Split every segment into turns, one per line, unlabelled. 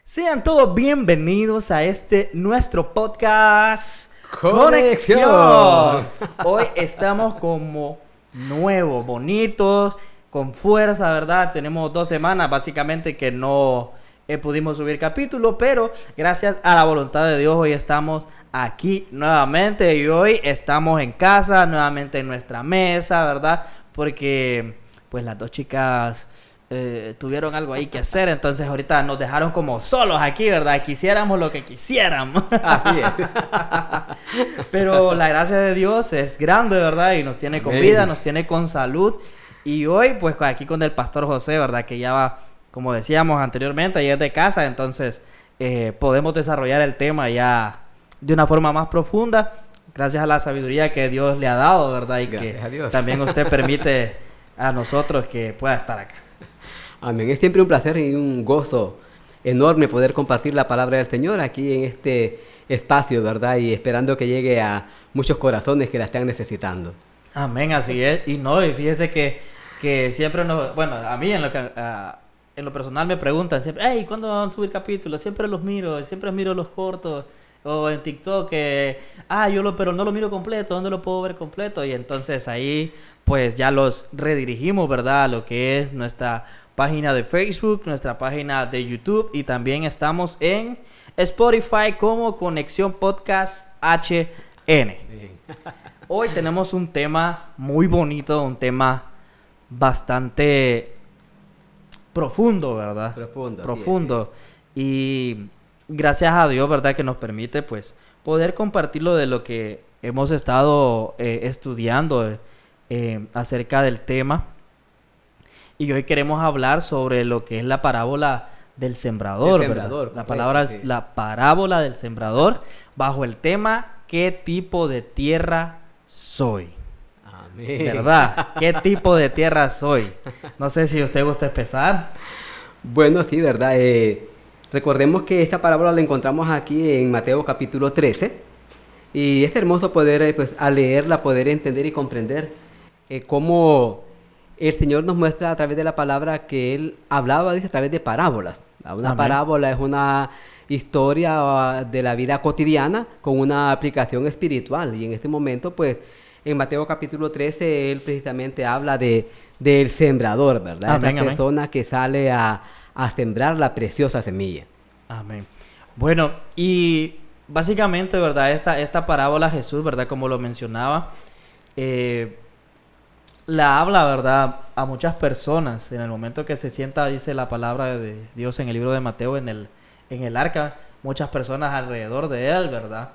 Sean todos bienvenidos a nuestro podcast
Conexión.
Hoy estamos como nuevos, bonitos, con fuerza, ¿verdad? Tenemos 2 semanas básicamente que no pudimos subir capítulo, pero gracias a la voluntad de Dios hoy estamos aquí nuevamente y hoy estamos en casa, nuevamente en nuestra mesa, ¿verdad? Porque pues las 2 chicas tuvieron algo ahí que hacer, entonces ahorita nos dejaron como solos aquí, ¿verdad? Quisiéramos lo que quisiéramos.
Así es.
Pero la gracia de Dios es grande, ¿verdad? Y nos tiene con vida, nos tiene con salud. Y hoy, pues aquí con el pastor José, ¿verdad? Que ya va, como decíamos anteriormente, ya es de casa, entonces podemos desarrollar el tema ya de una forma más profunda, gracias a la sabiduría que Dios le ha dado, ¿verdad? Y
gracias
que también usted permite a nosotros que pueda estar acá.
Amén. Es siempre un placer y un gozo enorme poder compartir la palabra del Señor aquí en este espacio, ¿verdad? Y esperando que llegue a muchos corazones que la están necesitando.
Amén, así es. Y fíjese que siempre bueno, a mí en lo personal me preguntan siempre, hey, ¿cuándo van a subir capítulos? Siempre los miro, siempre miro los cortos. O en TikTok, pero no lo miro completo, ¿dónde lo puedo ver completo? Y entonces ahí pues ya los redirigimos, ¿verdad? A lo que es nuestra página de Facebook, nuestra página de YouTube y también estamos en Spotify como Conexión Podcast HN. Hoy tenemos un tema muy bonito, un tema bastante profundo, ¿verdad? Profundo. Y gracias a Dios, ¿verdad? Que nos permite pues poder compartirlo de lo que hemos estado estudiando acerca del tema. Y hoy queremos hablar sobre lo que es la parábola del sembrador, ¿verdad? La palabra es la parábola del sembrador bajo el tema ¿qué tipo de tierra soy?
Amén.
¿Verdad? ¿Qué tipo de tierra soy? No sé si usted gusta empezar.
Bueno, sí, ¿verdad? Recordemos que esta parábola la encontramos aquí en Mateo capítulo 13 y es hermoso poder, pues, al leerla, poder entender y comprender cómo el Señor nos muestra a través de la palabra que Él hablaba, dice, a través de parábolas. Una parábola es una historia de la vida cotidiana con una aplicación espiritual y en este momento, pues, en Mateo capítulo 13, Él precisamente habla del sembrador, ¿verdad?
Amén,
Esta persona que sale a sembrar la preciosa semilla.
Amén. Bueno, y básicamente, ¿verdad? Esta parábola Jesús, ¿verdad? Como lo mencionaba, la habla, ¿verdad? A muchas personas. En el momento que se sienta, dice la palabra de Dios en el libro de Mateo, en el arca, muchas personas alrededor de él, ¿verdad?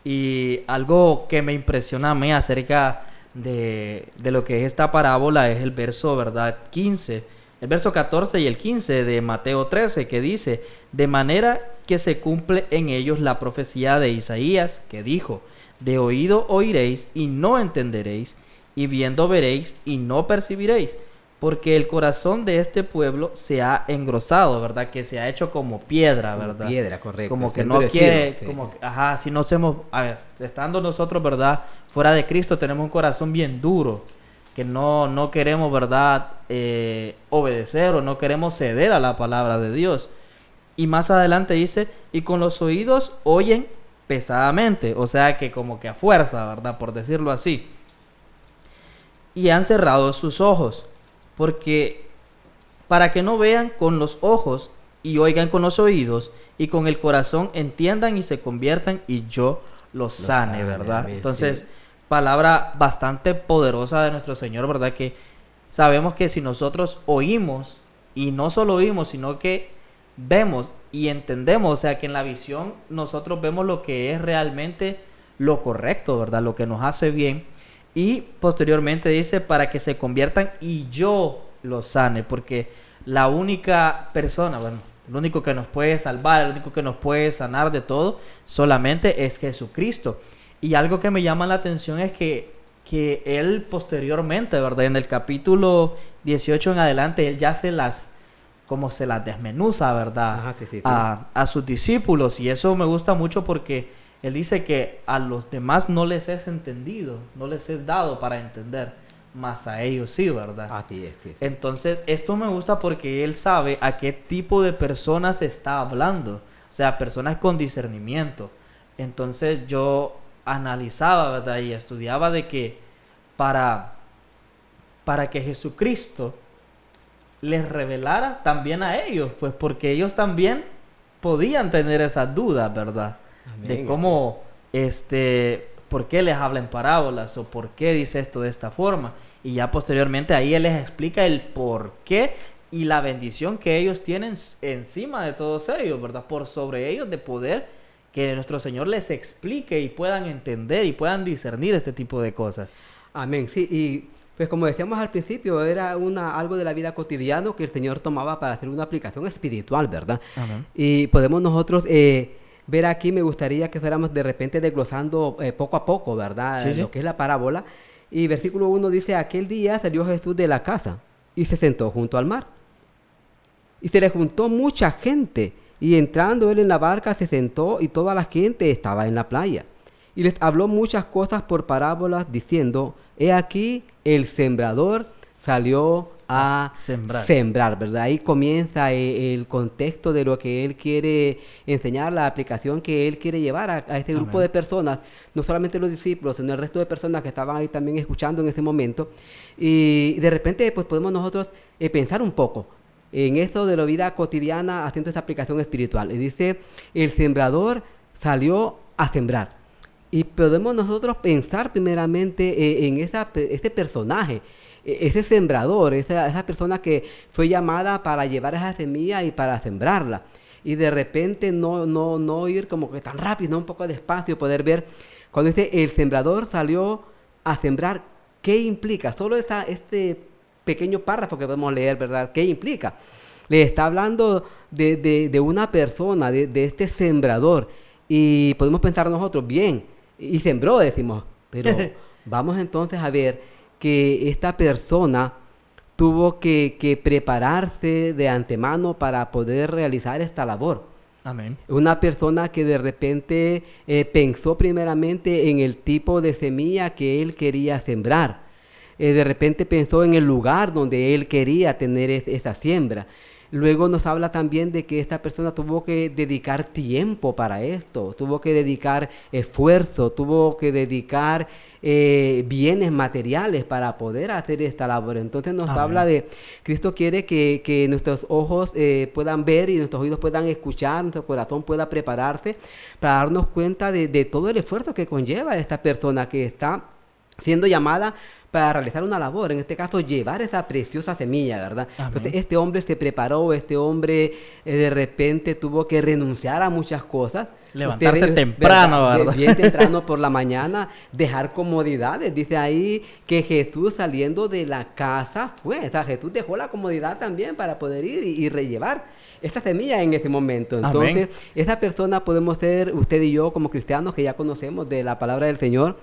Y algo que me impresiona a mí acerca de lo que es esta parábola es el verso, ¿verdad? 15. El verso 14 y el 15 de Mateo 13 que dice, de manera que se cumple en ellos la profecía de Isaías que dijo, de oído oiréis y no entenderéis, y viendo veréis y no percibiréis, porque el corazón de este pueblo se ha engrosado, ¿verdad? Que se ha hecho como piedra, ¿verdad?
Como piedra, correcto.
Como que no quiere,
sí.
Si no hacemos, estando nosotros, ¿verdad? Fuera de Cristo tenemos un corazón bien duro, que no queremos, ¿verdad? Obedecer o no queremos ceder a la palabra de Dios. Y más adelante dice, y con los oídos oyen pesadamente, o sea que como que a fuerza, ¿verdad? Por decirlo así. Y han cerrado sus ojos, porque para que no vean con los ojos y oigan con los oídos y con el corazón entiendan y se conviertan y yo los sane, ¿verdad? Entonces, sí. Palabra bastante poderosa de nuestro Señor, ¿verdad? Que sabemos que si nosotros oímos, y no solo oímos, sino que vemos y entendemos, o sea, que en la visión nosotros vemos lo que es realmente lo correcto, ¿verdad? Lo que nos hace bien. Y posteriormente dice, para que se conviertan y yo los sane, porque la única persona, bueno, el único que nos puede salvar, el único que nos puede sanar de todo, solamente es Jesucristo. Y algo que me llama la atención es que él posteriormente, ¿verdad? En el capítulo 18 en adelante, él ya se las desmenuza, ¿verdad?
Ajá, sí.
A sus discípulos. Y eso me gusta mucho porque él dice que a los demás no les es entendido, no les es dado para entender. mas a ellos sí, ¿verdad?
Así es, sí.
Entonces, esto me gusta porque él sabe a qué tipo de personas está hablando. O sea, personas con discernimiento. Entonces, yo analizaba, ¿verdad? Y estudiaba de que para que Jesucristo les revelara también a ellos, pues porque ellos también podían tener esas dudas, ¿verdad?
Amén.
De cómo, por qué les habla en parábolas o por qué dice esto de esta forma. Y ya posteriormente ahí él les explica el por qué y la bendición que ellos tienen encima de todos ellos, ¿verdad? Por sobre ellos de poder que nuestro Señor les explique y puedan entender y puedan discernir este tipo de cosas.
Amén, sí, y pues como decíamos al principio, era algo de la vida cotidiana que el Señor tomaba para hacer una aplicación espiritual, ¿verdad?
Amén.
Y podemos nosotros ver aquí, me gustaría que fuéramos de repente desglosando poco a poco, ¿verdad?
Sí, sí.
Lo que es la parábola. Y versículo 1 dice, aquel día salió Jesús de la casa y se sentó junto al mar. Y se le juntó mucha gente, y entrando él en la barca se sentó y toda la gente estaba en la playa. Y les habló muchas cosas por parábolas, diciendo, he aquí el sembrador salió a sembrar, ¿verdad? Ahí comienza el contexto de lo que él quiere enseñar, la aplicación que él quiere llevar a este grupo de personas, no solamente los discípulos, sino el resto de personas que estaban ahí también escuchando en ese momento. Y de repente pues podemos nosotros pensar un poco en esto de la vida cotidiana haciendo esa aplicación espiritual. Y dice, el sembrador salió a sembrar. Y podemos nosotros pensar primeramente en este personaje, ese sembrador, esa persona que fue llamada para llevar esa semilla y para sembrarla. Y de repente no ir como que tan rápido, no un poco despacio, poder ver. Cuando dice el sembrador salió a sembrar, ¿qué implica? Solo este pequeño párrafo que podemos leer, ¿verdad? ¿Qué implica? Le está hablando de una persona, de este sembrador. Y podemos pensar nosotros, bien, y sembró, decimos, pero vamos entonces a ver que esta persona tuvo que prepararse de antemano para poder realizar esta labor.
Amén.
Una persona que de repente pensó primeramente en el tipo de semilla que él quería sembrar. De repente pensó en el lugar donde él quería tener esa siembra. Luego nos habla también de que esta persona tuvo que dedicar tiempo para esto, tuvo que dedicar esfuerzo, tuvo que dedicar bienes materiales para poder hacer esta labor. Entonces nos habla de, Cristo quiere que nuestros ojos puedan ver y nuestros oídos puedan escuchar, nuestro corazón pueda prepararse para darnos cuenta de todo el esfuerzo que conlleva esta persona que está siendo llamada para realizar una labor, en este caso llevar esa preciosa semilla, ¿verdad? Amén. Entonces este hombre se preparó, este hombre de repente tuvo que renunciar a muchas cosas.
Levantarse temprano, ¿verdad?
Bien temprano por la mañana, dejar comodidades. Dice ahí que Jesús saliendo de la casa fue, o sea, Jesús dejó la comodidad también para poder ir y rellevar esta semilla en ese momento. Entonces, amén, esa persona podemos ser usted y yo como cristianos que ya conocemos de la palabra del Señor.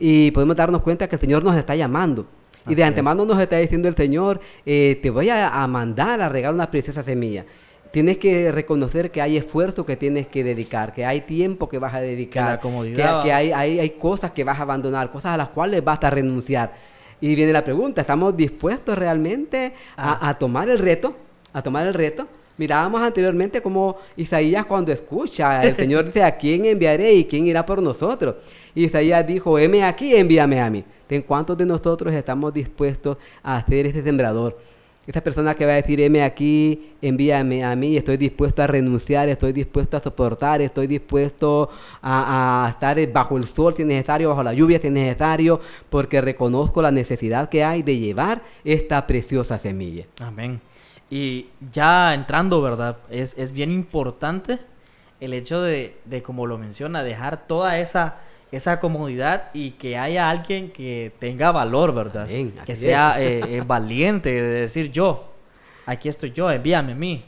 Y podemos darnos cuenta que el Señor nos está llamando. Y de antemano nos está diciendo el Señor, te voy a mandar a regar una preciosa semilla. Tienes que reconocer que hay esfuerzo que tienes que dedicar, que hay tiempo que vas a dedicar, que hay cosas que vas a abandonar, cosas a las cuales vas a renunciar. Y viene la pregunta, ¿estamos dispuestos realmente a tomar el reto? ¿A tomar el reto? Mirábamos anteriormente como Isaías cuando escucha, el Señor dice, ¿a quién enviaré y quién irá por nosotros? Y Isaías dijo, heme aquí, envíame a mí. ¿En cuántos de nosotros estamos dispuestos a ser ese sembrador? Esa persona que va a decir, heme aquí, envíame a mí, estoy dispuesto a renunciar, estoy dispuesto a soportar, estoy dispuesto a estar bajo el sol si es necesario, bajo la lluvia si es necesario, porque reconozco la necesidad que hay de llevar esta preciosa semilla.
Amén. Y ya entrando, ¿verdad? Es bien importante el hecho de como lo menciona, dejar toda esa comodidad y que haya alguien que tenga valor, ¿verdad? Amén, que sea valiente de decir aquí estoy yo, envíame a mí.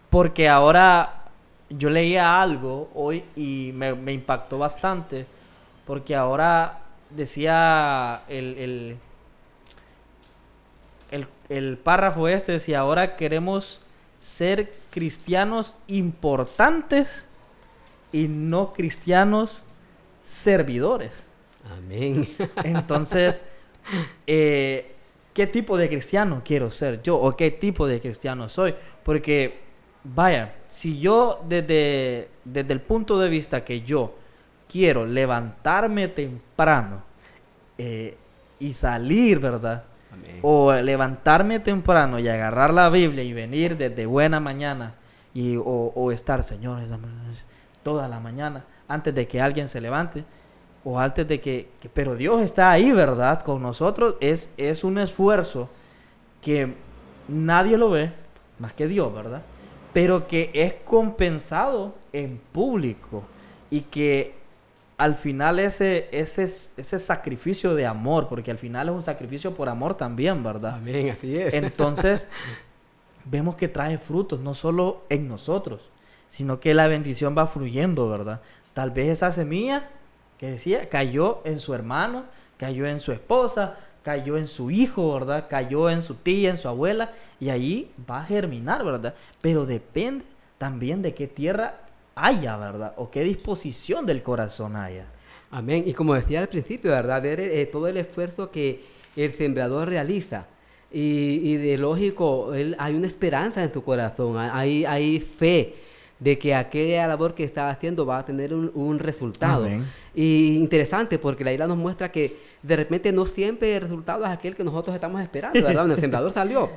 Porque ahora yo leía algo hoy y me impactó bastante, porque ahora decía el párrafo decía, ahora queremos ser cristianos importantes y no cristianos servidores.
Amén.
Entonces, ¿qué tipo de cristiano quiero ser yo? ¿O qué tipo de cristiano soy? Porque, vaya, si yo desde el punto de vista que yo quiero levantarme temprano y salir, ¿verdad?
Amén.
O levantarme temprano y agarrar la Biblia y venir desde buena mañana o estar, Señor, toda la mañana antes de que alguien se levante o antes de pero Dios está ahí, ¿verdad? Con nosotros es un esfuerzo que nadie lo ve más que Dios, ¿verdad? Pero que es compensado en público y que al final ese sacrificio de amor, porque al final es un sacrificio por amor también, ¿verdad?
Amén, así es.
Entonces, vemos que trae frutos, no solo en nosotros, sino que la bendición va fluyendo, ¿verdad? Tal vez esa semilla que decía, cayó en su hermano, cayó en su esposa, cayó en su hijo, ¿verdad? Cayó en su tía, en su abuela, y ahí va a germinar, ¿verdad? Pero depende también de qué tierra haya, ¿verdad? O qué disposición del corazón haya.
Amén. Y como decía al principio, ¿verdad? Ver todo el esfuerzo que el sembrador realiza. Y de lógico, hay una esperanza en tu corazón, hay fe de que aquella labor que está haciendo va a tener un resultado.
Amén.
Y interesante porque la isla nos muestra que de repente no siempre el resultado es aquel que nosotros estamos esperando, ¿verdad? Cuando el sembrador salió,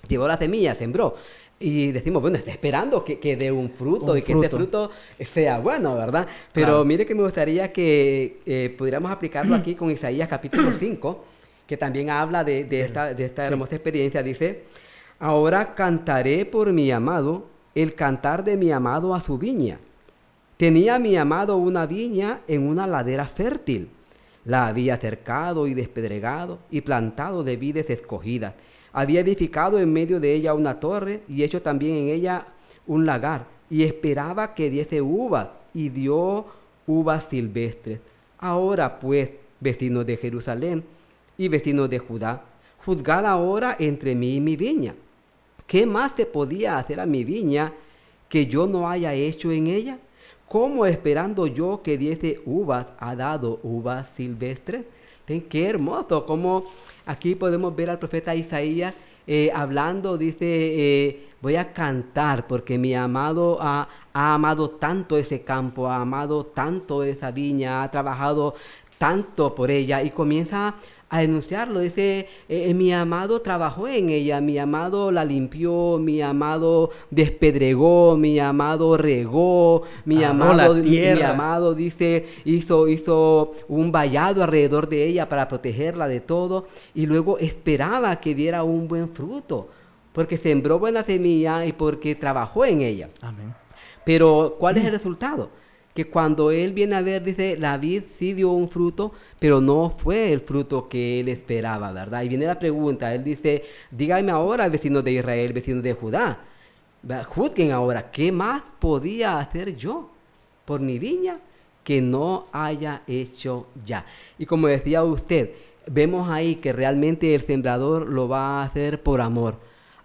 llevó la semilla, sembró. Y decimos, bueno, está esperando que dé un fruto y que este fruto sea bueno, ¿verdad? Pero
claro,
mire que me gustaría que pudiéramos aplicarlo aquí con Isaías capítulo 5, que también habla de esta hermosa experiencia. Dice, ahora cantaré por mi amado, el cantar de mi amado a su viña. Tenía mi amado una viña en una ladera fértil. La había cercado y despedregado y plantado de vides escogidas. Había edificado en medio de ella una torre y hecho también en ella un lagar. Y esperaba que diese uvas y dio uvas silvestres. Ahora pues, vecinos de Jerusalén y vecinos de Judá, juzgad ahora entre mí y mi viña. ¿Qué más se podía hacer a mi viña que yo no haya hecho en ella? ¿Cómo esperando yo que diese uvas ha dado uvas silvestres? Qué hermoso, como aquí podemos ver al profeta Isaías hablando, dice, voy a cantar porque mi amado ha amado tanto ese campo, ha amado tanto esa viña, ha trabajado tanto por ella y comienza a enunciarlo. Dice, mi amado trabajó en ella, mi amado la limpió, mi amado despedregó, mi amado regó, mi amado dice, hizo un vallado alrededor de ella para protegerla de todo y luego esperaba que diera un buen fruto porque sembró buena semilla y porque trabajó en ella.
Amén.
Pero ¿cuál es el resultado? Que cuando él viene a ver, dice, la vid sí dio un fruto, pero no fue el fruto que él esperaba, ¿verdad? Y viene la pregunta, él dice, díganme ahora, vecinos de Israel, vecinos de Judá, juzguen ahora, ¿qué más podía hacer yo por mi viña que no haya hecho ya? Y como decía usted, vemos ahí que realmente el sembrador lo va a hacer por amor.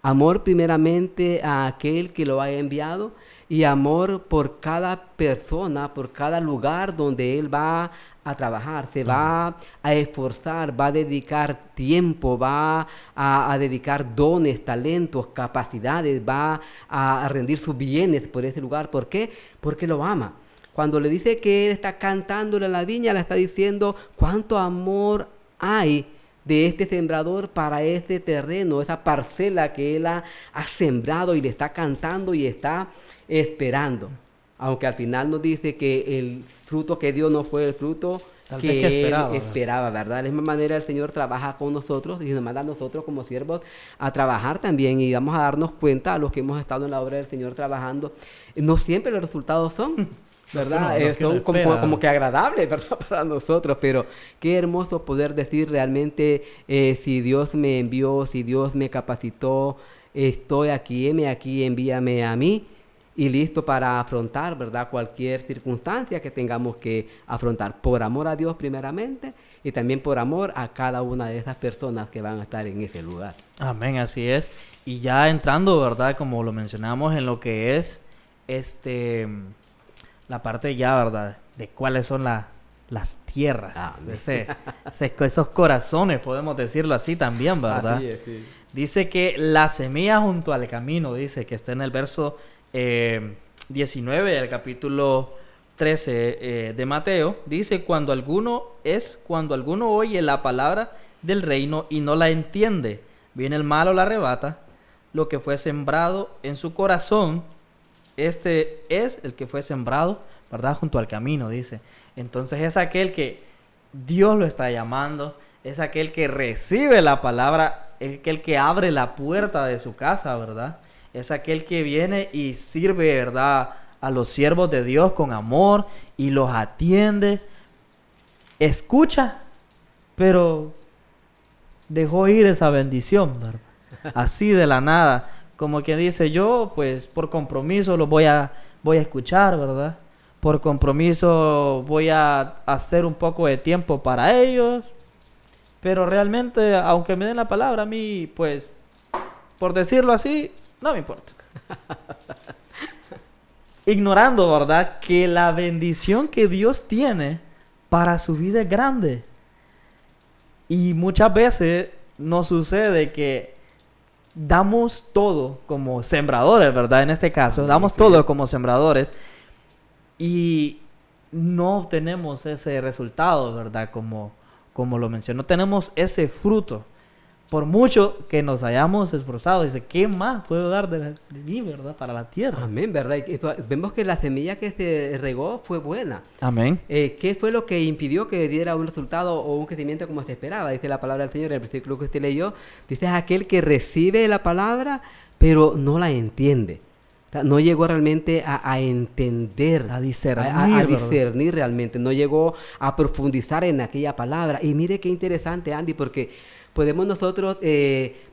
Amor primeramente a aquel que lo ha enviado, y amor por cada persona, por cada lugar donde él va a trabajar, se va a esforzar, va a dedicar tiempo, va a dedicar dones, talentos, capacidades, va a rendir sus bienes por ese lugar. ¿Por qué? Porque lo ama. Cuando le dice que él está cantándole a la viña, le está diciendo cuánto amor hay de este sembrador para este terreno, esa parcela que él ha sembrado y le está cantando y está esperando. Aunque al final nos dice que el fruto que dio no fue el fruto que él esperaba, ¿verdad? De la misma manera el Señor trabaja con nosotros y nos manda a nosotros como siervos a trabajar también, y vamos a darnos cuenta a los que hemos estado en la obra del Señor trabajando, no siempre los resultados son ¿verdad? Son como que agradables, ¿verdad? Para nosotros, pero qué hermoso poder decir realmente, si Dios me envió, si Dios me capacitó, estoy aquí, heme aquí, envíame a mí, y listo para afrontar, ¿verdad? Cualquier circunstancia que tengamos que afrontar, por amor a Dios primeramente, y también por amor a cada una de esas personas que van a estar en ese lugar.
Amén, así es. Y ya entrando, ¿verdad? Como lo mencionamos en lo que es la parte ya, ¿verdad? De cuáles son las tierras.
Amén.
Esos corazones, podemos decirlo así también, ¿verdad?
Así es, sí.
Dice que la semilla junto al camino, dice que está en el verso 19 del capítulo 13 de Mateo. Dice, cuando alguno oye la palabra del reino y no la entiende, viene el malo, la arrebata, lo que fue sembrado en su corazón, este es el que fue sembrado, ¿verdad? Junto al camino, dice. Entonces es aquel que Dios lo está llamando, es aquel que recibe la palabra, es aquel que abre la puerta de su casa, ¿verdad? Es aquel que viene y sirve, ¿verdad?, a los siervos de Dios con amor y los atiende, escucha, pero dejó ir esa bendición, ¿verdad? Así de la nada, como quien dice, yo pues por compromiso los voy a escuchar, ¿verdad? Por compromiso voy a hacer un poco de tiempo para ellos, pero realmente, aunque me den la palabra, a mí, pues, por decirlo así, no me importa. Ignorando, ¿verdad?, que la bendición que Dios tiene para su vida es grande. Y muchas veces nos sucede que damos todo como sembradores, ¿verdad? En este caso, damos todo como sembradores y no obtenemos ese resultado, ¿verdad? Como lo mencionó, no tenemos ese fruto. Por mucho que nos hayamos esforzado, dice, ¿qué más puedo dar de mí, verdad? Para la tierra.
Amén, ¿verdad? Y vemos que la semilla que se regó fue buena.
Amén.
¿Qué fue lo que impidió que diera un resultado o un crecimiento como se esperaba? Dice la palabra del Señor, el versículo que usted leyó. Dice, es aquel que recibe la palabra, pero no la entiende. O sea, no llegó realmente a entender,
a discernir,
a discernir realmente. No llegó a profundizar en aquella palabra. Y mire qué interesante, Andy, porque podemos nosotros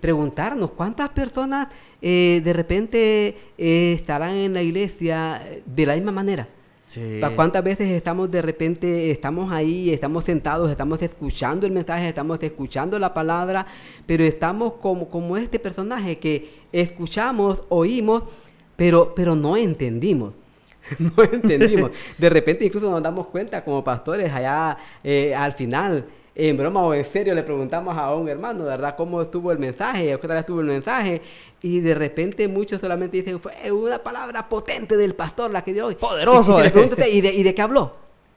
preguntarnos cuántas personas de repente estarán en la iglesia de la misma manera.
Sí.
¿Cuántas veces estamos ahí, estamos sentados, estamos escuchando el mensaje, estamos escuchando la palabra, pero estamos como este personaje que escuchamos, oímos, pero no entendimos? No entendimos. De repente incluso nos damos cuenta como pastores allá al final, en broma o en serio, le preguntamos a un hermano, ¿verdad?, cómo estuvo el mensaje, qué tal estuvo el mensaje, y de repente muchos solamente dicen, fue una palabra potente del pastor la que dio hoy.
Poderoso.
Y le pregunto, ¿y de qué habló?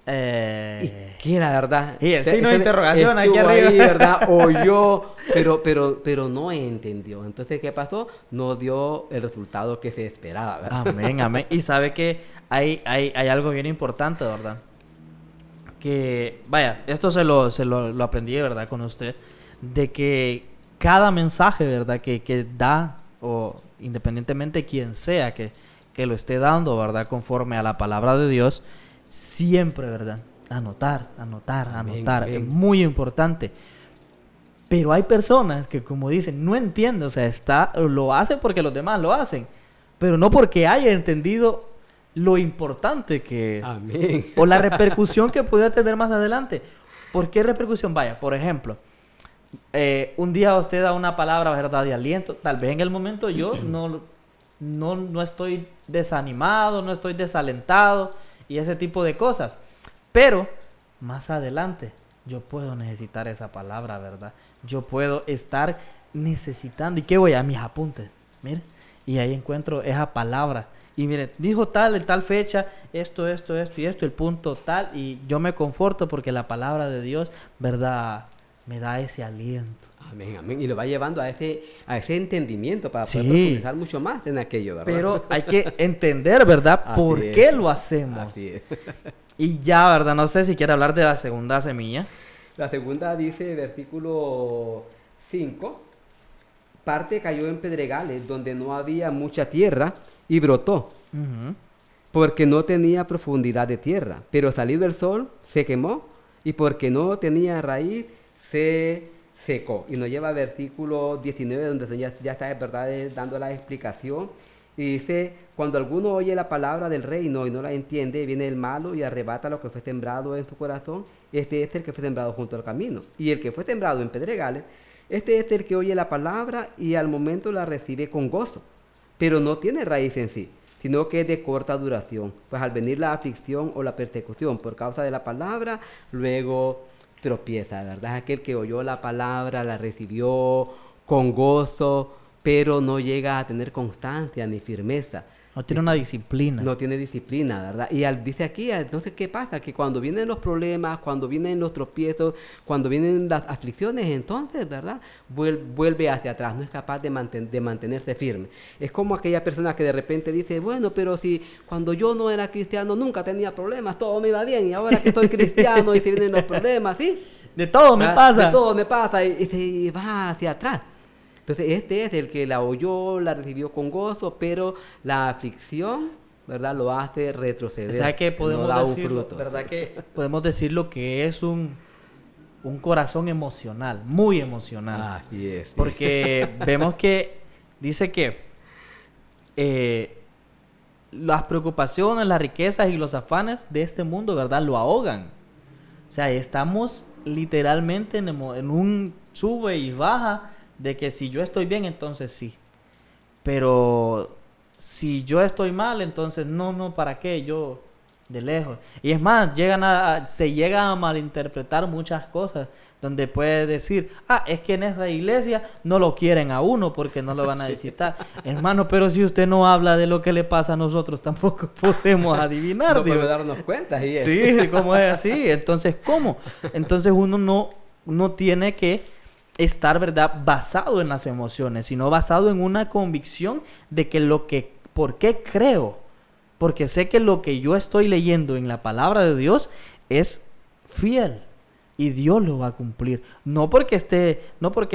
¿Y qué, la verdad?
Y el signo de interrogación aquí arriba.
Ahí, ¿verdad? Oyó, pero no entendió. Entonces, ¿qué pasó? No dio el resultado que se esperaba, ¿verdad?
Amén, amén. Y sabe que hay algo bien importante, ¿verdad? Que, vaya, esto se lo aprendí, ¿verdad?, con usted, de que cada mensaje, ¿verdad?, que da, o independientemente de quién sea que lo esté dando, ¿verdad?, conforme a la palabra de Dios, siempre, ¿verdad?, anotar,
Amén.
es muy importante. Pero hay personas que, como dicen, no entienden, o sea, lo hacen porque los demás lo hacen, pero no porque haya entendido lo importante que es.
Amén.
O la repercusión que puede tener más adelante. ¿Por qué repercusión? Vaya, por ejemplo, un día usted da una palabra, ¿verdad?, de aliento. Tal vez en el momento yo no estoy desanimado, no estoy desalentado y ese tipo de cosas. Pero más adelante yo puedo necesitar esa palabra, ¿verdad? Yo puedo estar necesitando. ¿Y qué voy? A mis apuntes. Mire. Y ahí encuentro esa palabra. Y mire, dijo tal, en tal fecha, esto y esto, el punto tal, y yo me conforto porque la palabra de Dios, ¿verdad?, me da ese aliento.
Amén, amén. Y lo va llevando a ese entendimiento para poder
Sí.
profundizar mucho más en aquello, ¿verdad?
Pero hay que entender, ¿verdad?,
Así
por
es.
qué lo hacemos.
Así es.
Y ya, ¿verdad? No sé si quiere hablar de la segunda semilla.
La segunda dice, versículo 5, parte cayó en pedregales donde no había mucha tierra y brotó, porque no tenía profundidad de tierra. Pero salido el sol, se quemó, y porque no tenía raíz, se secó. Y nos lleva al versículo 19, donde ya está, ¿verdad?, dando la explicación. Y dice, cuando alguno oye la palabra del reino y no la entiende, viene el malo y arrebata lo que fue sembrado en su corazón. Este es el que fue sembrado junto al camino. Y el que fue sembrado en pedregales, este es el que oye la palabra y al momento la recibe con gozo, pero no tiene raíz en sí, sino que es de corta duración. Pues al venir la aflicción o la persecución por causa de la palabra, luego tropieza, ¿verdad? Aquel que oyó la palabra, la recibió con gozo, pero no llega a tener constancia ni firmeza.
No tiene una disciplina.
No tiene disciplina, ¿verdad? Y dice aquí, entonces, ¿qué pasa? Que cuando vienen los problemas, cuando vienen los tropiezos, cuando vienen las aflicciones, entonces, ¿verdad? Vuelve hacia atrás, no es capaz de mantenerse firme. Es como aquella persona que de repente dice, bueno, pero si cuando yo no era cristiano nunca tenía problemas, todo me iba bien, y ahora que soy cristiano y se vienen los problemas, ¿sí?
De todo me pasa.
De todo me pasa, y se va hacia atrás. Entonces, este es el que la oyó, la recibió con gozo, pero la aflicción, ¿verdad?, lo hace retroceder.
O sea que podemos
no da un
decirlo,
fruto.
¿verdad? Que podemos decir lo que es un corazón emocional, muy emocional.
Así es. Sí.
Porque vemos que dice que las preocupaciones, las riquezas y los afanes de este mundo, ¿verdad?, lo ahogan. O sea, estamos literalmente en un sube y baja de que si yo estoy bien, entonces sí. Pero si yo estoy mal, entonces no, ¿para qué? Yo de lejos. Y es más, se llega a malinterpretar muchas cosas, donde puede decir, es que en esa iglesia no lo quieren a uno porque no lo van a visitar. Hermano, pero si usted no habla de lo que le pasa a nosotros, tampoco podemos adivinar.
No podemos darnos cuenta.
Sí, ¿cómo es así? Entonces, ¿cómo? Entonces uno no tiene que estar, ¿verdad?, basado en las emociones, sino basado en una convicción de que ¿por qué creo? Porque sé que lo que yo estoy leyendo en la palabra de Dios es fiel y Dios lo va a cumplir. No porque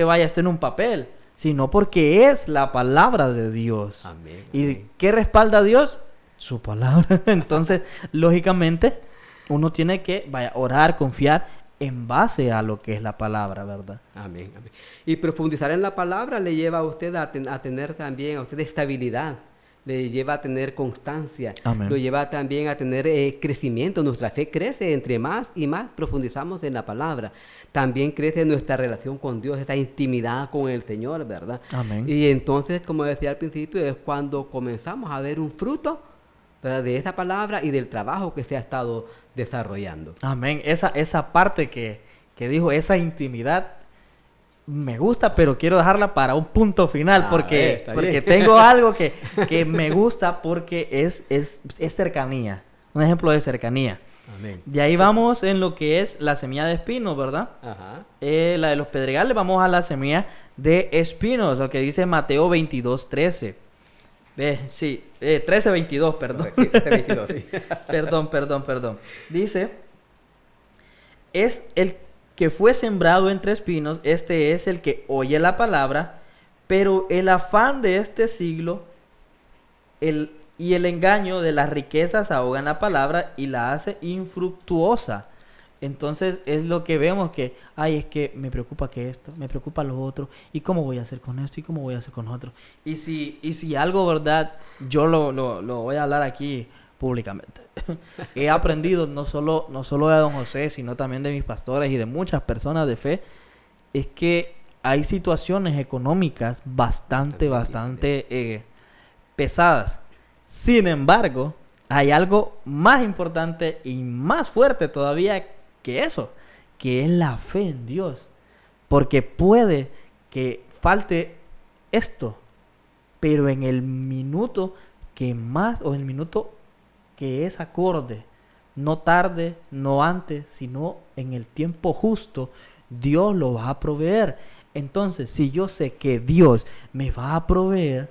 vaya a estar en un papel, sino porque es la palabra de Dios.
Amén.
¿Y qué respalda a Dios? Su palabra. Entonces, lógicamente, uno tiene que orar, confiar en base a lo que es la palabra, ¿verdad?
Amén, amén. Y profundizar en la palabra le lleva a usted a tener también a usted estabilidad, le lleva a tener constancia,
Amén.
Lo lleva también a tener crecimiento. Nuestra fe crece entre más y más profundizamos en la palabra. También crece nuestra relación con Dios, esta intimidad con el Señor, ¿verdad?
Amén.
Y entonces, como decía al principio, es cuando comenzamos a ver un fruto, ¿verdad?, de esta palabra y del trabajo que se ha estado desarrollando.
Amén. Esa parte que dijo, esa intimidad, me gusta, pero quiero dejarla para un punto final, porque tengo algo que me gusta porque es cercanía. Un ejemplo de cercanía.
Amén.
De ahí vamos en lo que es la semilla de espinos, ¿verdad?
Ajá.
La de los pedregales, vamos a la semilla de espinos, lo que dice Mateo 22:13. 13:22, perdón.
Sí, 13:22, sí.
Perdón. Dice, es el que fue sembrado entre espinos, este es el que oye la palabra, pero el afán de este siglo y el engaño de las riquezas ahogan la palabra y la hace infructuosa. Entonces es lo que vemos que, es que me preocupa que esto, me preocupa lo otro, y cómo voy a hacer con esto, y cómo voy a hacer con otro. Y si algo, ¿verdad? Yo lo voy a hablar aquí públicamente. He aprendido no solo de don José, sino también de mis pastores y de muchas personas de fe, es que hay situaciones económicas bastante pesadas. Sin embargo, hay algo más importante y más fuerte todavía que eso, que es la fe en Dios. Porque puede que falte esto, pero en el minuto que más, o el minuto que es acorde, no tarde, no antes, sino en el tiempo justo, Dios lo va a proveer. Entonces, si yo sé que Dios me va a proveer,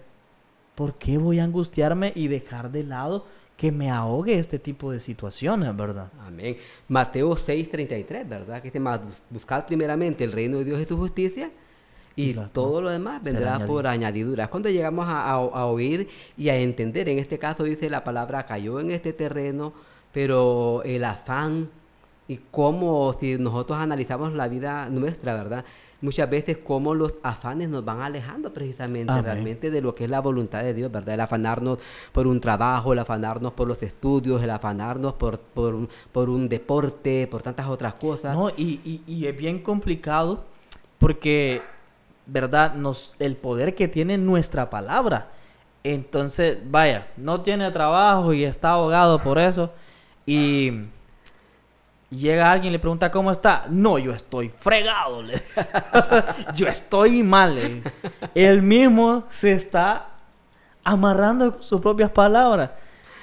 ¿por qué voy a angustiarme y dejar de lado que me ahogue este tipo de situaciones, verdad?
Amén. Mateo 6:33, ¿verdad? Que dice, buscad primeramente el reino de Dios y su justicia, y todo lo demás vendrá por añadidura. Es cuando llegamos a oír y a entender. En este caso dice la palabra cayó en este terreno, pero el afán, y cómo, si nosotros analizamos la vida nuestra, ¿verdad?, muchas veces cómo los afanes nos van alejando precisamente realmente de lo que es la voluntad de Dios, ¿verdad? El afanarnos por un trabajo, el afanarnos por los estudios, el afanarnos por un deporte, por tantas otras cosas.
No, y es bien complicado porque, ¿verdad?, el poder que tiene nuestra palabra Entonces, vaya, no tiene trabajo y está ahogado por eso. Y llega alguien y le pregunta cómo está. No, yo estoy fregado. Yo estoy mal. Le dice. Él mismo se está amarrando con sus propias palabras.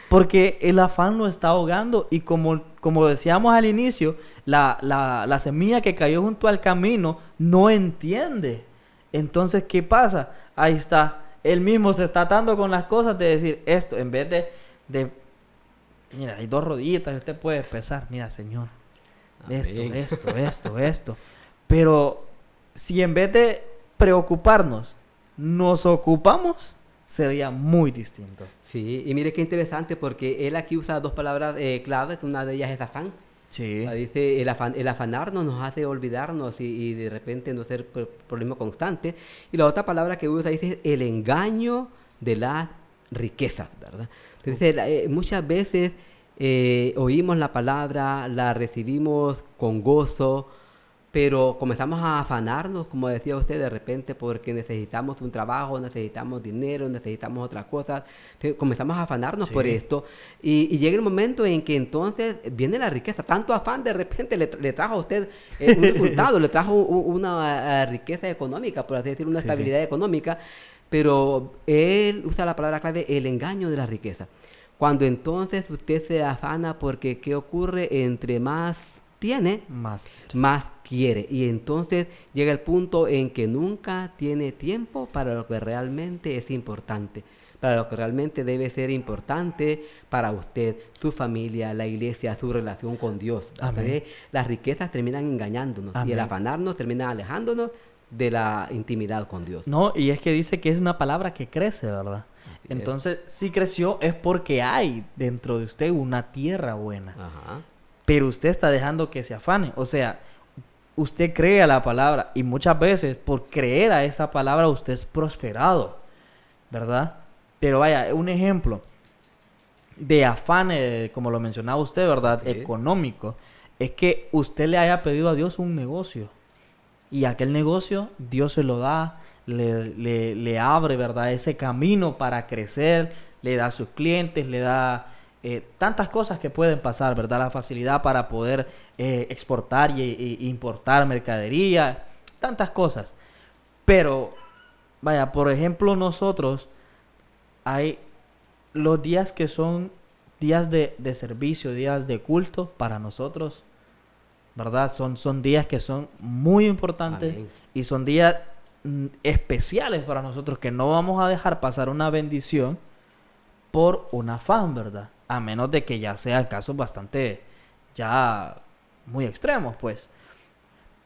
Porque el afán lo está ahogando. Y como decíamos al inicio, la semilla que cayó junto al camino no entiende. Entonces, ¿qué pasa? Ahí está. Él mismo se está atando con las cosas de decir esto. En vez de mira, hay 2 rodillitas y usted puede pesar. Mira, Señor, esto. Pero si en vez de preocuparnos, nos ocupamos, sería muy distinto.
Sí, y mire qué interesante porque él aquí usa 2 palabras claves, una de ellas es afán.
Sí.
Dice, el afanarnos nos hace olvidarnos y de repente no ser problema constante. Y la otra palabra que usa dice el engaño de las riquezas, ¿verdad? Entonces, muchas veces oímos la palabra, la recibimos con gozo, pero comenzamos a afanarnos, como decía usted, de repente porque necesitamos un trabajo, necesitamos dinero, necesitamos otras cosas. Entonces, comenzamos a afanarnos por esto y llega el momento en que entonces viene la riqueza. Tanto afán de repente le trajo a usted un resultado, le trajo una riqueza económica, por así decirlo, una estabilidad económica, pero él usa la palabra clave, el engaño de la riqueza. Cuando entonces usted se afana porque ¿qué ocurre? Entre más tiene, más quiere. Y entonces llega el punto en que nunca tiene tiempo para lo que realmente es importante, para lo que realmente debe ser importante para usted, su familia, la iglesia, su relación con Dios. Entonces, las riquezas terminan engañándonos y el afanarnos termina alejándonos de la intimidad con Dios.
No, y es que dice que es una palabra que crece, ¿verdad? Entonces, si creció es porque hay dentro de usted una tierra buena.
Ajá.
Pero usted está dejando que se afane. O sea, usted cree a la palabra y muchas veces por creer a esa palabra usted es prosperado, ¿verdad? Pero vaya, un ejemplo de afán, como lo mencionaba usted, ¿verdad? Sí. Económico, es que usted le haya pedido a Dios un negocio y aquel negocio Dios se lo da, le abre, ¿verdad? Ese camino para crecer, le da a sus clientes, le da tantas cosas que pueden pasar, ¿verdad? La facilidad para poder exportar y importar mercadería, tantas cosas. Pero, vaya, por ejemplo, nosotros hay los días que son días de servicio, días de culto para nosotros, ¿verdad? Son días que son muy importantes. Amén. Y son días especiales para nosotros que no vamos a dejar pasar una bendición por un afán, ¿verdad? A menos de que ya sea casos bastante ya muy extremos, pues.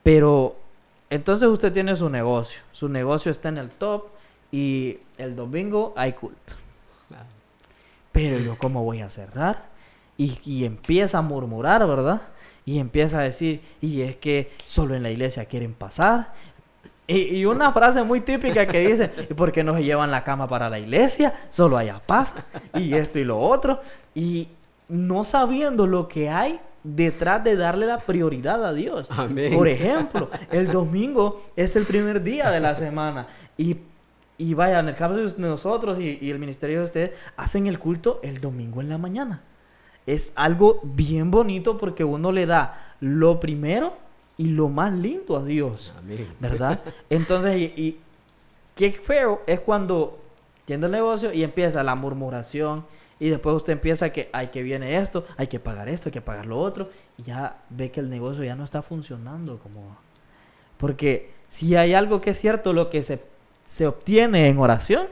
Pero entonces usted tiene su negocio está en el top y el domingo hay culto. Pero yo cómo voy a cerrar y empieza a murmurar, ¿verdad? Y empieza a decir, y es que solo en la iglesia quieren pasar. Y una frase muy típica que dice, ¿y por qué no se llevan la cama para la iglesia? Solo allá pasa. Y esto y lo otro. Y no sabiendo lo que hay detrás de darle la prioridad a Dios. Amén. Por ejemplo, el domingo es el primer día de la semana. Y vaya, en el caso de nosotros y el ministerio de ustedes, hacen el culto el domingo en la mañana. Es algo bien bonito porque uno le da lo primero y lo más lindo a Dios. Amén. ¿Verdad? Entonces, y qué feo es cuando tiene el negocio y empieza la murmuración y después usted empieza que viene esto, hay que pagar esto, hay que pagar lo otro y ya ve que el negocio ya no está funcionando como... Porque si hay algo que es cierto, lo que se obtiene en oración,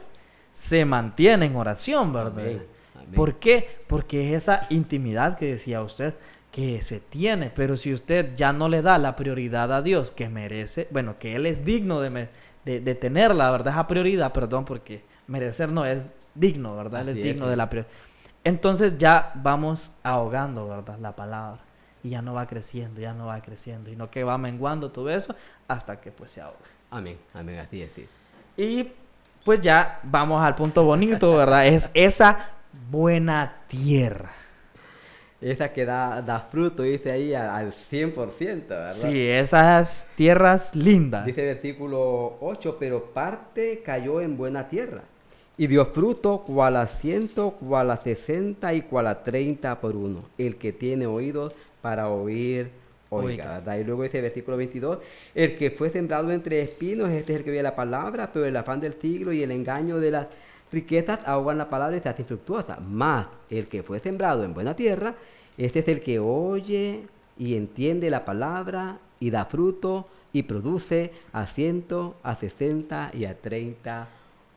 se mantiene en oración, ¿verdad? Amén. Amén. ¿Por qué? Porque es esa intimidad que decía usted, que se tiene, pero si usted ya no le da la prioridad a Dios que merece, bueno, que Él es digno de tenerla, ¿verdad? Esa prioridad, perdón, porque merecer no es digno, ¿verdad? Él es digno de la prioridad. Entonces ya vamos ahogando, ¿verdad? La palabra. Y ya no va creciendo, y no que va menguando todo eso hasta que pues se ahoga.
Amén, amén, así es. Sí.
Y pues ya vamos al punto bonito, ¿verdad? Es esa buena tierra.
Esa que da fruto, dice ahí, al 100%, ¿verdad?
Sí, esas tierras lindas.
Dice el versículo 8, pero parte cayó en buena tierra Y dio fruto, cual a 100, cual a 60 y cual a 30 por uno. El que tiene oídos para oír, oiga. ¿Verdad? Y luego dice versículo 22, el que fue sembrado entre espinos, este es el que oye la palabra, pero el afán del siglo y el engaño de las riquezas ahogan la palabra y se hace infructuosa. Mas el que fue sembrado en buena tierra, este es el que oye y entiende la palabra y da fruto y produce a 100, a 60 y a 30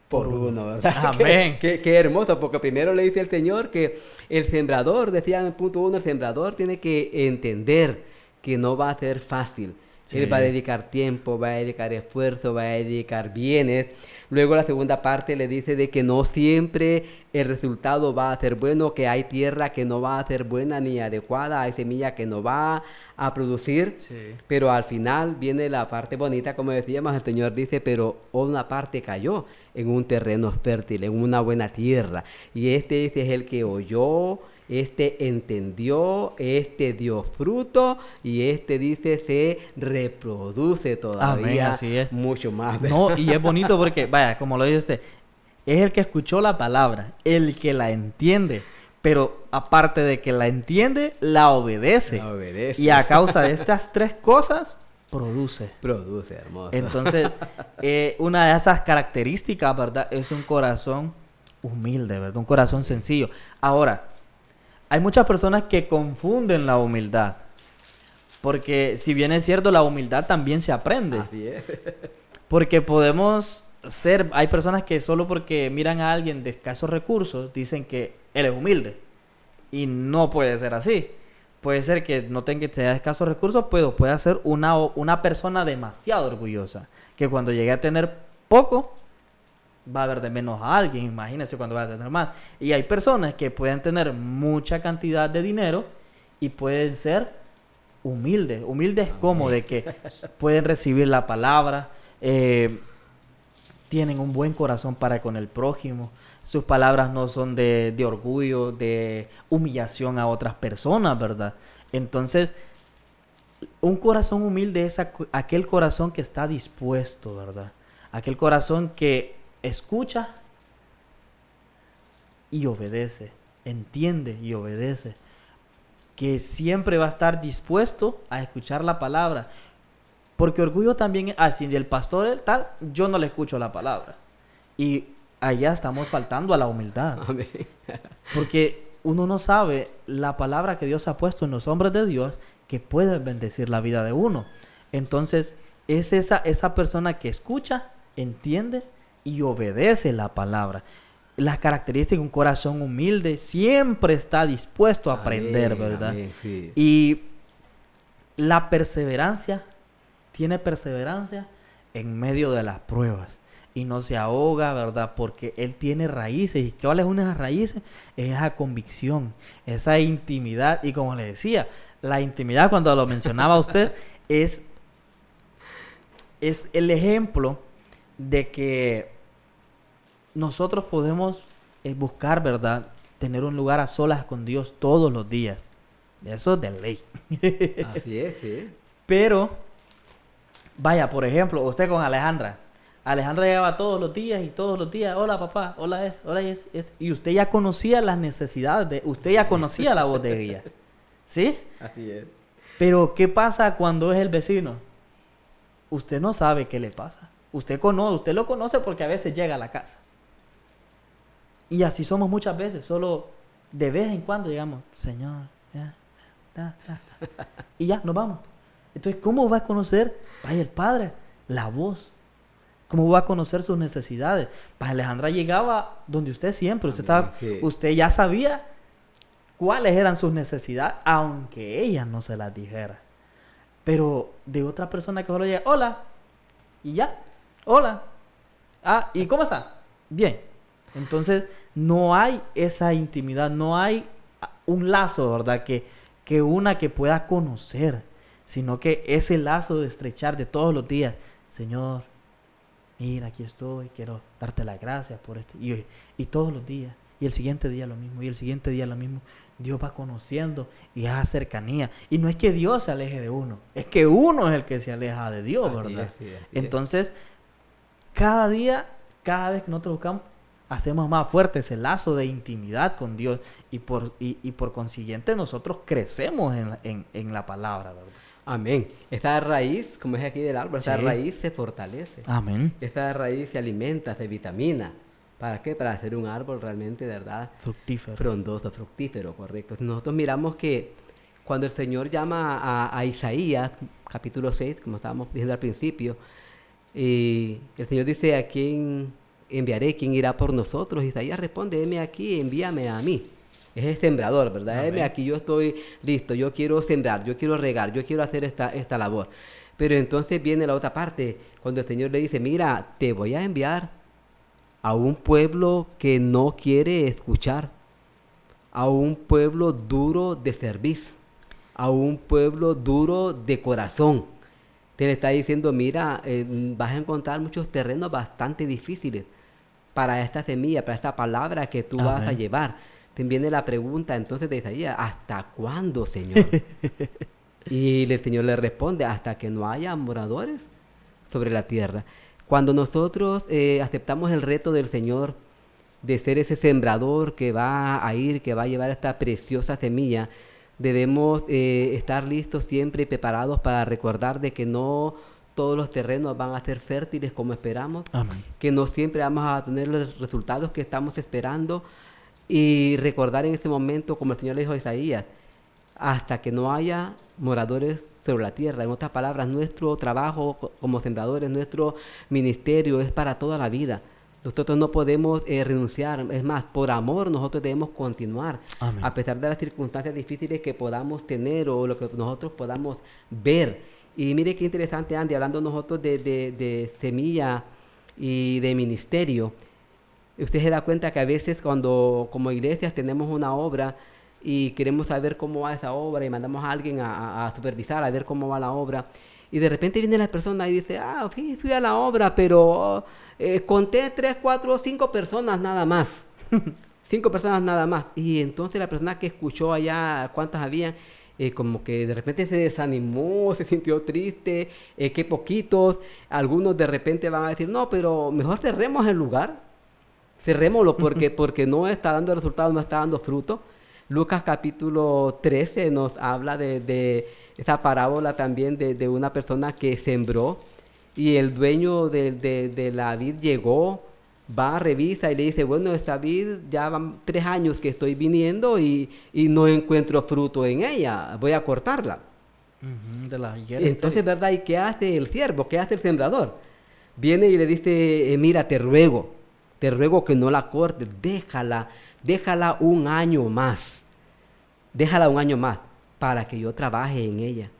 por uno, ¿verdad?
Amén.
Qué hermoso, porque primero le dice el Señor que el sembrador, decía en el punto 1, el sembrador tiene que entender que no va a ser fácil.
Sí.
Él va a dedicar tiempo, va a dedicar esfuerzo, va a dedicar bienes. Luego la segunda parte le dice de que no siempre el resultado va a ser bueno, que hay tierra que no va a ser buena ni adecuada, hay semilla que no va a producir.
Sí.
Pero al final viene la parte bonita, como decíamos, el Señor dice, pero una parte cayó en un terreno fértil, en una buena tierra. Y este es el que oyó, este entendió, este dio fruto y este dice se reproduce todavía.
Amén, así es.
Mucho más.
No, y es bonito porque, vaya, como lo dice usted, es el que escuchó la palabra, el que la entiende, pero aparte de que la entiende, la obedece.
La obedece.
Y a causa de estas tres cosas, produce.
Produce, hermoso.
Entonces, una de esas características, ¿verdad? Es un corazón humilde, ¿verdad? Un corazón sencillo. Ahora, hay muchas personas que confunden la humildad. Porque si bien es cierto, la humildad también se aprende.
Así es.
Porque podemos ser, hay personas que solo porque miran a alguien de escasos recursos, dicen que él es humilde. Y no puede ser así. Puede ser que no tenga de escasos recursos, pero puede ser una persona demasiado orgullosa. Que cuando llegue a tener poco, va a ver de menos a alguien. Imagínense cuando va a tener más. Y hay personas que pueden tener mucha cantidad de dinero y pueden ser humildes. Humildes como de que pueden recibir la palabra, tienen un buen corazón para con el prójimo. Sus palabras no son de orgullo, de humillación a otras personas, ¿verdad? Entonces, un corazón humilde es aquel corazón que está dispuesto, ¿verdad? Aquel corazón que escucha y obedece, entiende y obedece, que siempre va a estar dispuesto a escuchar la palabra. Porque orgullo también, si el pastor es tal, yo no le escucho la palabra. Y allá estamos faltando a la humildad.
Amén.
Porque uno no sabe la palabra que Dios ha puesto en los hombres de Dios que puede bendecir la vida de uno. Entonces, es esa persona que escucha, entiende y obedece la palabra. Las características de un corazón humilde siempre está dispuesto a aprender,
Amén,
¿verdad?
amén, sí.
Y la perseverancia, tiene perseverancia en medio de las pruebas. Y no se ahoga, ¿verdad? Porque él tiene raíces. ¿Y cuáles son esas raíces? Es esa convicción, esa intimidad. Y como le decía, la intimidad, cuando lo mencionaba usted, es el ejemplo de que nosotros podemos buscar, ¿verdad? Tener un lugar a solas con Dios todos los días. Eso es de ley.
Así es, sí.
Pero, vaya, por ejemplo, usted con Alejandra. Alejandra llegaba todos los días, hola papá, hola esto, hola esto. Y usted ya conocía las necesidades, usted ya conocía la voz de ella. ¿Sí?
Así es.
Pero, ¿qué pasa cuando es el vecino? Usted no sabe qué le pasa. Usted lo conoce porque a veces llega a la casa. Y así somos muchas veces, solo de vez en cuando llegamos, Señor, ya, y ya, nos vamos. Entonces, ¿cómo va a conocer, vaya el Padre, la voz? ¿Cómo va a conocer sus necesidades? Pues Alejandra llegaba donde usted siempre, usted ya sabía cuáles eran sus necesidades, aunque ella no se las dijera. Pero de otra persona que solo llega, hola, y ya, hola, ¿y cómo está? Bien. Entonces, no hay esa intimidad, no hay un lazo, ¿verdad? Que una que pueda conocer, sino que ese lazo de estrechar de todos los días, Señor, mira, aquí estoy, quiero darte las gracias por esto. Y todos los días, y el siguiente día lo mismo, y el siguiente día lo mismo. Dios va conociendo y esa cercanía. Y no es que Dios se aleje de uno, es que uno es el que se aleja de Dios, ¿verdad?
Así es.
Entonces, cada día, cada vez que nosotros buscamos, hacemos más fuerte ese lazo de intimidad con Dios y por consiguiente nosotros crecemos en la palabra, ¿verdad?
Amén. Esta raíz, como es aquí del árbol, esta
Sí.
raíz se fortalece.
Amén.
Esta raíz se alimenta, se vitamina. ¿Para qué? Para hacer un árbol realmente, de verdad,
Fructífero.
frondoso, fructífero, correcto. Nosotros miramos que cuando el Señor llama a Isaías, capítulo 6, como estábamos diciendo al principio, y el Señor dice: ¿a quién enviaré? ¿Quién irá por nosotros? Isaías responde: heme aquí, envíame a mí. Es el sembrador, ¿verdad?
Amén.
Heme aquí, yo estoy listo, yo quiero sembrar, yo quiero regar, yo quiero hacer esta labor. Pero entonces viene la otra parte, cuando el Señor le dice: mira, te voy a enviar a un pueblo que no quiere escuchar, a un pueblo duro de cerviz, a un pueblo duro de corazón. Te le está diciendo: mira, vas a encontrar muchos terrenos bastante difíciles para esta semilla, para esta palabra que tú vas a
Amén.
llevar. Te viene la pregunta entonces de Isaías: ¿hasta cuándo, Señor? Y el Señor le responde: hasta que no haya moradores sobre la tierra. Cuando nosotros aceptamos el reto del Señor de ser ese sembrador que va a ir, que va a llevar esta preciosa semilla, debemos estar listos siempre y preparados para recordar de que no todos los terrenos van a ser fértiles como esperamos,
Amén.
que no siempre vamos a tener los resultados que estamos esperando, y recordar en ese momento, como el Señor le dijo a Isaías: hasta que no haya moradores sobre la tierra. En otras palabras, nuestro trabajo como sembradores, nuestro ministerio es para toda la vida. Nosotros no podemos renunciar. Es más, por amor nosotros debemos continuar.
Amén.
A pesar de las circunstancias difíciles que podamos tener o lo que nosotros podamos ver. Y mire qué interesante, Andy, hablando nosotros de semilla y de ministerio. Usted se da cuenta que a veces cuando como iglesias tenemos una obra y queremos saber cómo va esa obra y mandamos a alguien a supervisar, a ver cómo va la obra, y de repente viene la persona y dice: fui a la obra, pero conté 3, 4, 5 personas nada más. 5 personas nada más. Y entonces la persona que escuchó allá cuántas habían, como que de repente se desanimó, se sintió triste, que poquitos. Algunos de repente van a decir: no, pero mejor cerremos el lugar. Cerrémoslo porque no está dando resultados, no está dando fruto. Lucas capítulo 13 nos habla de esta parábola también de una persona que sembró, y el dueño de la vid llegó, va, revisa y le dice: bueno, esta vid ya van 3 años que estoy viniendo y no encuentro fruto en ella, voy a cortarla.
Ujú, de la higuera
Entonces,
estéril.
¿verdad? ¿Y qué hace el siervo? ¿Qué hace el sembrador? Viene y le dice: mira, te ruego que no la cortes, déjala un año más. Déjala un año más para que yo trabaje en ella,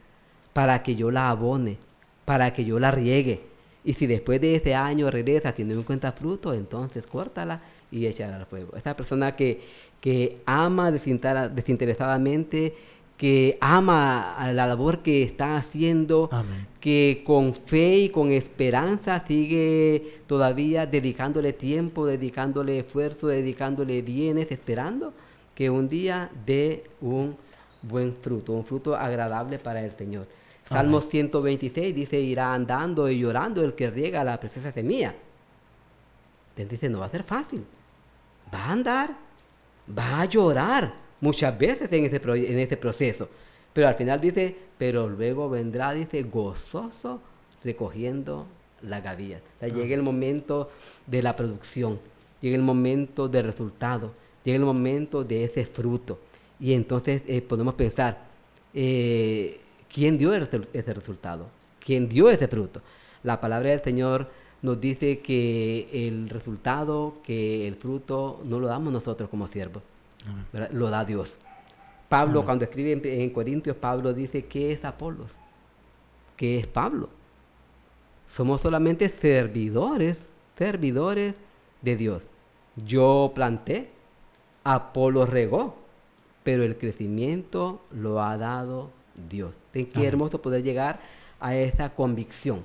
para que yo la abone, para que yo la riegue. Y si después de ese año regresa teniendo en cuenta fruto, entonces córtala y échala al fuego. Esta persona que ama desinteresadamente, que ama a la labor que está haciendo,
Amén.
que con fe y con esperanza sigue todavía dedicándole tiempo, dedicándole esfuerzo, dedicándole bienes, esperando que un día dé un buen fruto, un fruto agradable para el Señor. Salmo 126 dice: irá andando y llorando el que riega la preciosa semilla. Entonces dice: no va a ser fácil. Va a andar, va a llorar muchas veces en este proceso. Pero al final dice: pero luego vendrá, dice, gozoso recogiendo la gavilla. O sea, llega el momento de la producción, llega el momento del resultado, llega el momento de ese fruto. Y entonces podemos pensar: ¿quién dio ese resultado? ¿Quién dio ese fruto? La palabra del Señor nos dice que el resultado, que el fruto, no lo damos nosotros como siervos, ¿verdad? Lo da Dios. Pablo,
Amén.
cuando escribe en Corintios, Pablo dice: ¿qué es Apolos? ¿Qué es Pablo? Somos solamente servidores de Dios. Yo planté, Apolo regó, pero el crecimiento lo ha dado Dios. Qué
Amén.
hermoso poder llegar a esa convicción.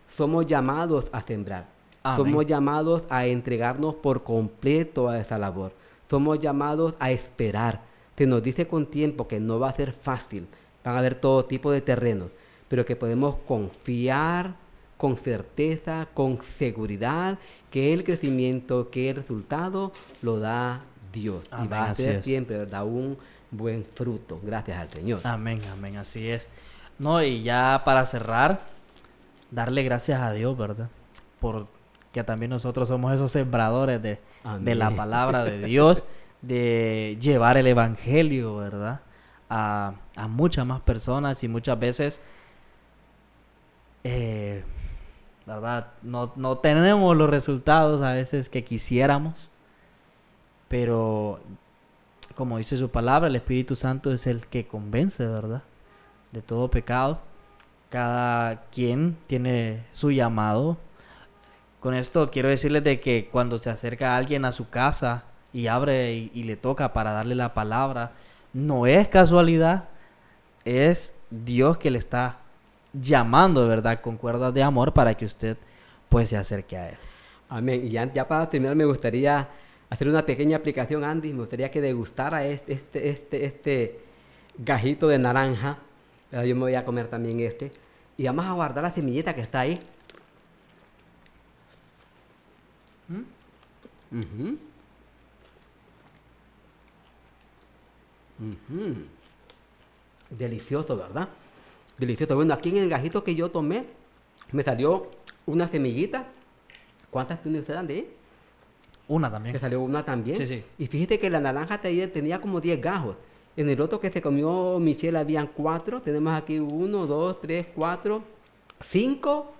Somos llamados a sembrar.
Amén.
Somos llamados a entregarnos por completo a esa labor. Somos llamados a esperar. Se nos dice con tiempo que no va a ser fácil. Van a haber todo tipo de terrenos, pero que podemos confiar con certeza, con seguridad, que el crecimiento, que el resultado lo da Dios.
Amén,
Y va a
así
ser
es.
siempre, ¿verdad?, un buen fruto. Gracias al Señor.
Amén, amén, así es. No, y ya para cerrar, darle gracias a Dios, ¿verdad? Porque también nosotros somos esos sembradores de la
Amén.
palabra de Dios, de llevar el evangelio, ¿verdad? A muchas más personas y muchas veces, ¿verdad? No tenemos los resultados a veces que quisiéramos, pero como dice su palabra, el Espíritu Santo es el que convence, ¿verdad?, de todo pecado. Cada quien tiene su llamado. Con esto quiero decirles de que cuando se acerca alguien a su casa y abre y le toca para darle la palabra, no es casualidad, es Dios que le está llamando, ¿verdad?, con cuerdas de amor para que usted pues se acerque a Él.
Amén. Y ya para terminar me gustaría hacer una pequeña aplicación, Andy. Me gustaría que degustara este gajito de naranja. Yo me voy a comer también este. Y vamos a guardar la semillita que está ahí. Ujú. Ujú. Delicioso, ¿verdad? Delicioso. Bueno, aquí en el gajito que yo tomé, me salió una semillita. ¿Cuántas tiene usted, Andy?
Una
Me
también.
salió una también.
Sí, sí.
Y fíjate que la naranja tenía como 10 gajos. En el otro que se comió Michelle habían 4. Tenemos aquí 1, 2, 3, 4, 5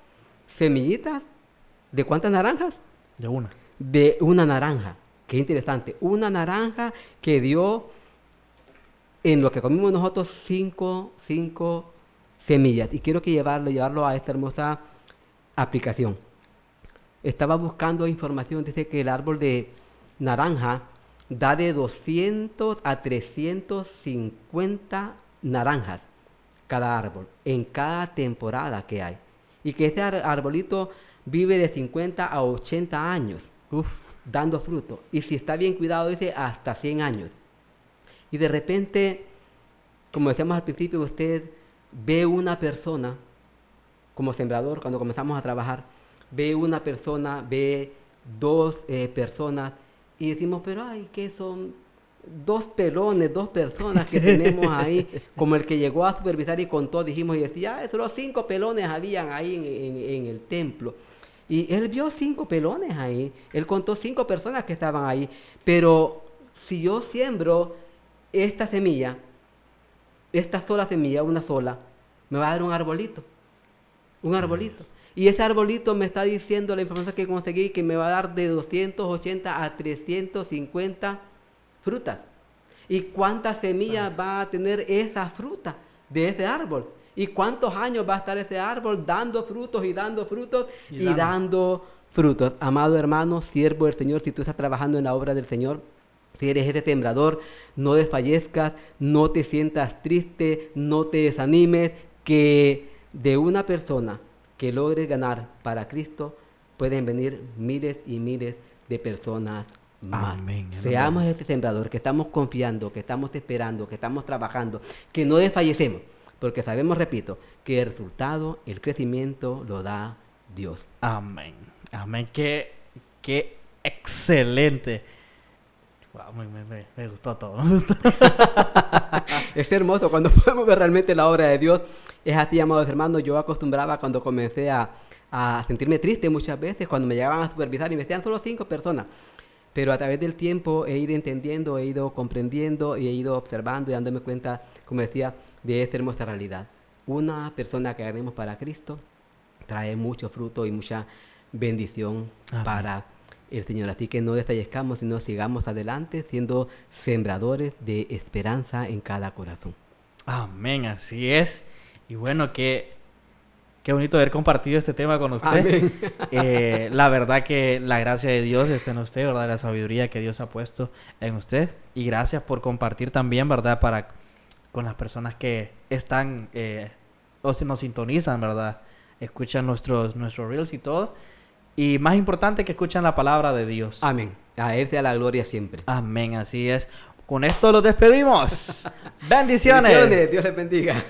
semillitas. ¿De cuántas naranjas?
De una.
De una naranja. Qué interesante. Una naranja que dio en lo que comimos nosotros 5 semillas. Y quiero que llevarlo a esta hermosa aplicación. Estaba buscando información, dice que el árbol de naranja da de 200 a 350 naranjas cada árbol, en cada temporada que hay. Y que ese arbolito vive de 50 a 80 años, dando fruto. Y si está bien cuidado, dice hasta 100 años. Y de repente, como decíamos al principio, usted ve una persona, como sembrador, cuando comenzamos a trabajar, ve una persona, ve 2 personas, y decimos, pero ay, ¿qué son? 2 pelones, 2 personas que tenemos ahí, como el que llegó a supervisar y contó, dijimos, y decía, solo 5 pelones habían ahí en el templo. Y él vio 5 pelones ahí, él contó 5 personas que estaban ahí, pero si yo siembro esta semilla, esta sola semilla, una sola, me va a dar un arbolito. Un arbolito. Y ese arbolito me está diciendo la información que conseguí que me va a dar de 280 a 350 frutas. ¿Y cuántas semillas va a tener esa fruta de ese árbol? ¿Y cuántos años va a estar ese árbol dando frutos y dando frutos y dando frutos? Amado hermano, siervo del Señor, si tú estás trabajando en la obra del Señor, si eres ese sembrador, no desfallezcas, no te sientas triste, no te desanimes, que de una persona que logres ganar para Cristo, pueden venir miles y miles de personas más.
Amén.
Seamos este sembrador, que estamos confiando, que estamos esperando, que estamos trabajando, que no desfallecemos, porque sabemos, repito, que el resultado, el crecimiento lo da Dios.
Amén. Amén. Qué excelente. Wow, me gustó todo. Me gustó.
Es hermoso cuando podemos ver realmente la obra de Dios. Es así, amados hermanos. Yo acostumbraba cuando comencé a sentirme triste muchas veces, cuando me llegaban a supervisar y me decían solo 5 personas. Pero a través del tiempo he ido entendiendo, he ido comprendiendo y he ido observando y dándome cuenta, como decía, de esta hermosa realidad. Una persona que hagamos para Cristo trae mucho fruto y mucha bendición para el Señor. Así que no desfallezcamos, sino sigamos adelante siendo sembradores de esperanza en cada corazón.
Amén, así es. Y bueno, qué bonito haber compartido este tema con usted.
Amén.
La verdad que la gracia de Dios está en usted, ¿verdad? La sabiduría que Dios ha puesto en usted. Y gracias por compartir también, ¿verdad? Con las personas que están o se nos sintonizan, ¿verdad? Escuchan nuestros reels y todo. Y más importante, que escuchan la palabra de Dios.
Amén. A Él sea la gloria siempre.
Amén, así es. Con esto los despedimos. Bendiciones.
Dios les bendiga.